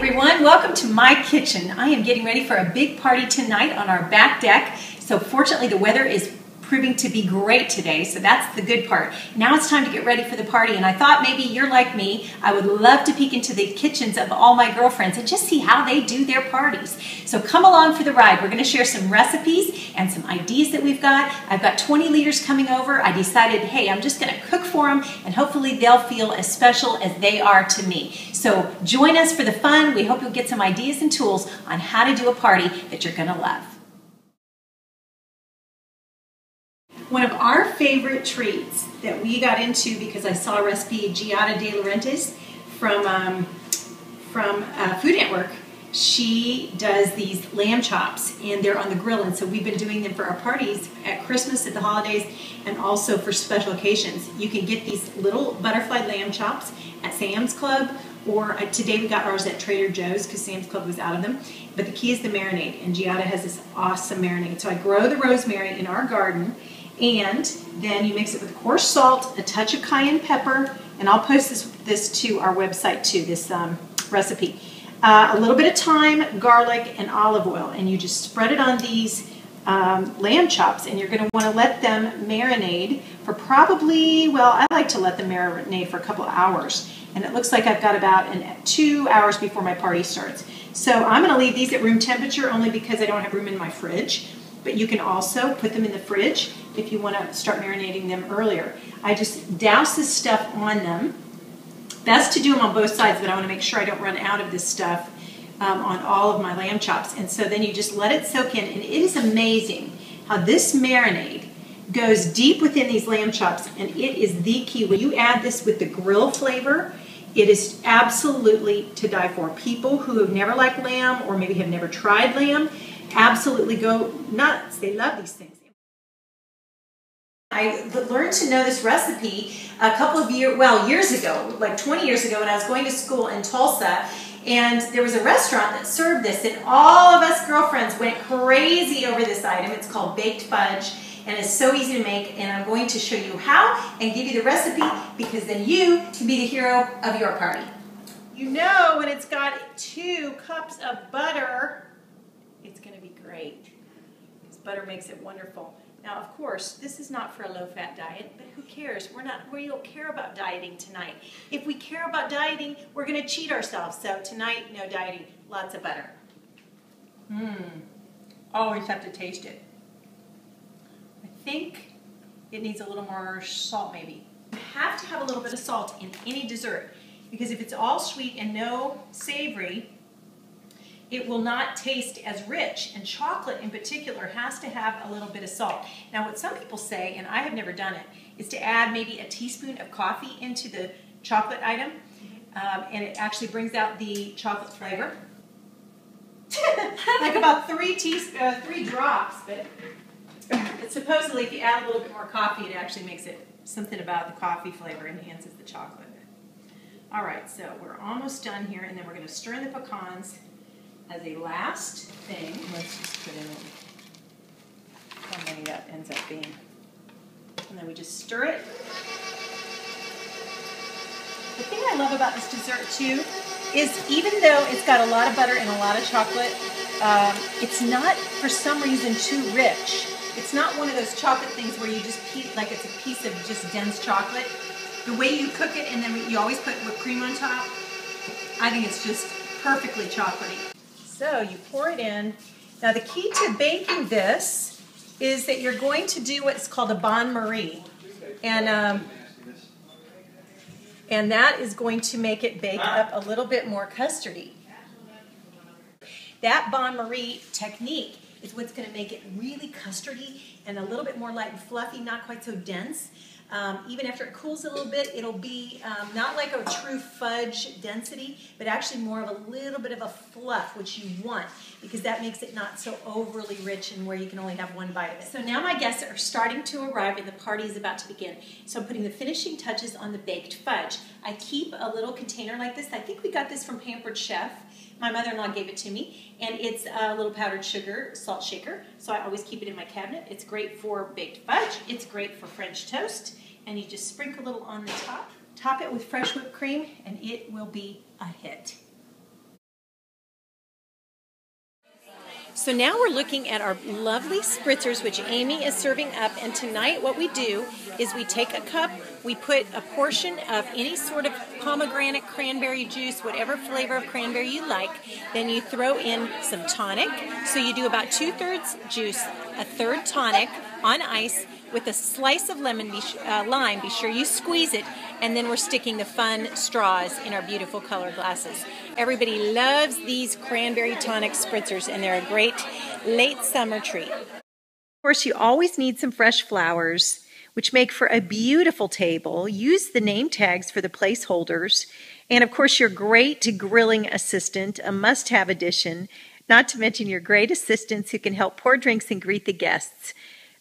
Everyone, welcome to my kitchen. I am getting ready for a big party tonight on our back deck. So fortunately the weather is proving to be great today, so that's the good part. Now it's time to get ready for the party, and I thought maybe you're like me. I would love to peek into the kitchens of all my girlfriends and just see how they do their parties. So come along for the ride. We're going to share some recipes and some ideas that we've got. I've got 20 leaders coming over. I decided, hey, I'm just going to cook for them, and hopefully they'll feel as special as they are to me. So join us for the fun. We hope you'll get some ideas and tools on how to do a party that you're going to love. One of our favorite treats that we got into because I saw a recipe, Giada de Laurentiis from Food Network. She does these lamb chops and they're on the grill, and so we've been doing them for our parties at Christmas, at the holidays, and also for special occasions. You can get these little butterfly lamb chops at Sam's Club, or today we got ours at Trader Joe's because Sam's Club was out of them. But the key is the marinade, and Giada has this awesome marinade. So I grow the rosemary in our garden, and then you mix it with coarse salt, a touch of cayenne pepper, and I'll post this to our website too, this recipe. A little bit of thyme, garlic, and olive oil, and you just spread it on these lamb chops, and you're going to want to let them marinate for probably, well, I like to let them marinate for a couple of hours, and it looks like I've got about 2 hours before my party starts. So I'm going to leave these at room temperature only because I don't have room in my fridge. But you can also put them in the fridge if you want to start marinating them earlier. I just douse this stuff on them. Best to do them on both sides, but I want to make sure I don't run out of this stuff on all of my lamb chops. And so then you just let it soak in, and it is amazing how this marinade goes deep within these lamb chops, and it is the key. When you add this with the grill flavor, it is absolutely to die for. People who have never liked lamb or maybe have never tried lamb absolutely go nuts. They love these things. I learned to know this recipe a couple of years ago, like 20 years ago, when I was going to school in Tulsa, and there was a restaurant that served this, and all of us girlfriends went crazy over this item. It's called baked fudge, and it's so easy to make, and I'm going to show you how and give you the recipe, because then you can be the hero of your party. You know, when it's got 2 cups of butter, it's going to be great, because butter makes it wonderful. Now, of course, this is not for a low-fat diet, but who cares? We don't care about dieting tonight. If we care about dieting, we're going to cheat ourselves. So tonight, no dieting, lots of butter. Always have to taste it. I think it needs a little more salt, maybe. You have to have a little bit of salt in any dessert, because if it's all sweet and no savory, it will not taste as rich, and chocolate in particular has to have a little bit of salt. Now what some people say, and I have never done it, is to add maybe a teaspoon of coffee into the chocolate item, and it actually brings out the chocolate flavor. Like about 3 drops, but supposedly if you add a little bit more coffee, it actually makes it something about the coffee flavor, enhances the chocolate. All right, so we're almost done here, and then we're going to stir in the pecans as a last thing. Let's just put in how many that ends up being. And then we just stir it. The thing I love about this dessert too is even though it's got a lot of butter and a lot of chocolate, it's not for some reason too rich. It's not one of those chocolate things where you just like it's a piece of just dense chocolate. The way you cook it, and then you always put whipped cream on top, I think it's just perfectly chocolatey. So you pour it in. Now the key to baking this is that you're going to do what's called a bain-marie, and that is going to make it bake up a little bit more custardy. That bain-marie technique is what's going to make it really custardy and a little bit more light and fluffy, not quite so dense. Even after it cools a little bit, it'll be not like a true fudge density, but actually more of a little bit of a fluff, which you want, because that makes it not so overly rich and where you can only have one bite of it. So now my guests are starting to arrive and the party is about to begin. So I'm putting the finishing touches on the baked fudge. I keep a little container like this. I think we got this from Pampered Chef. My mother-in-law gave it to me, and it's a little powdered sugar salt shaker, so I always keep it in my cabinet. It's great for baked fudge. It's great for French toast, and you just sprinkle a little on the top. Top it with fresh whipped cream, and it will be a hit. So now we're looking at our lovely spritzers, which Amy is serving up. And tonight what we do is we take a cup, we put a portion of any sort of pomegranate, cranberry juice, whatever flavor of cranberry you like. Then you throw in some tonic. So you do about 2/3 juice, a third tonic on ice with a slice of lime. Be sure you squeeze it. And then we're sticking the fun straws in our beautiful color glasses. Everybody loves these cranberry tonic spritzers, and they're a great late summer treat. Of course, you always need some fresh flowers, which make for a beautiful table. Use the name tags for the placeholders. And of course, your great grilling assistant, a must-have addition, not to mention your great assistants who can help pour drinks and greet the guests.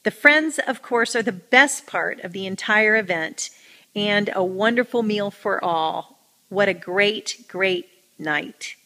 The friends, of course, are the best part of the entire event, and a wonderful meal for all. What a great, great night.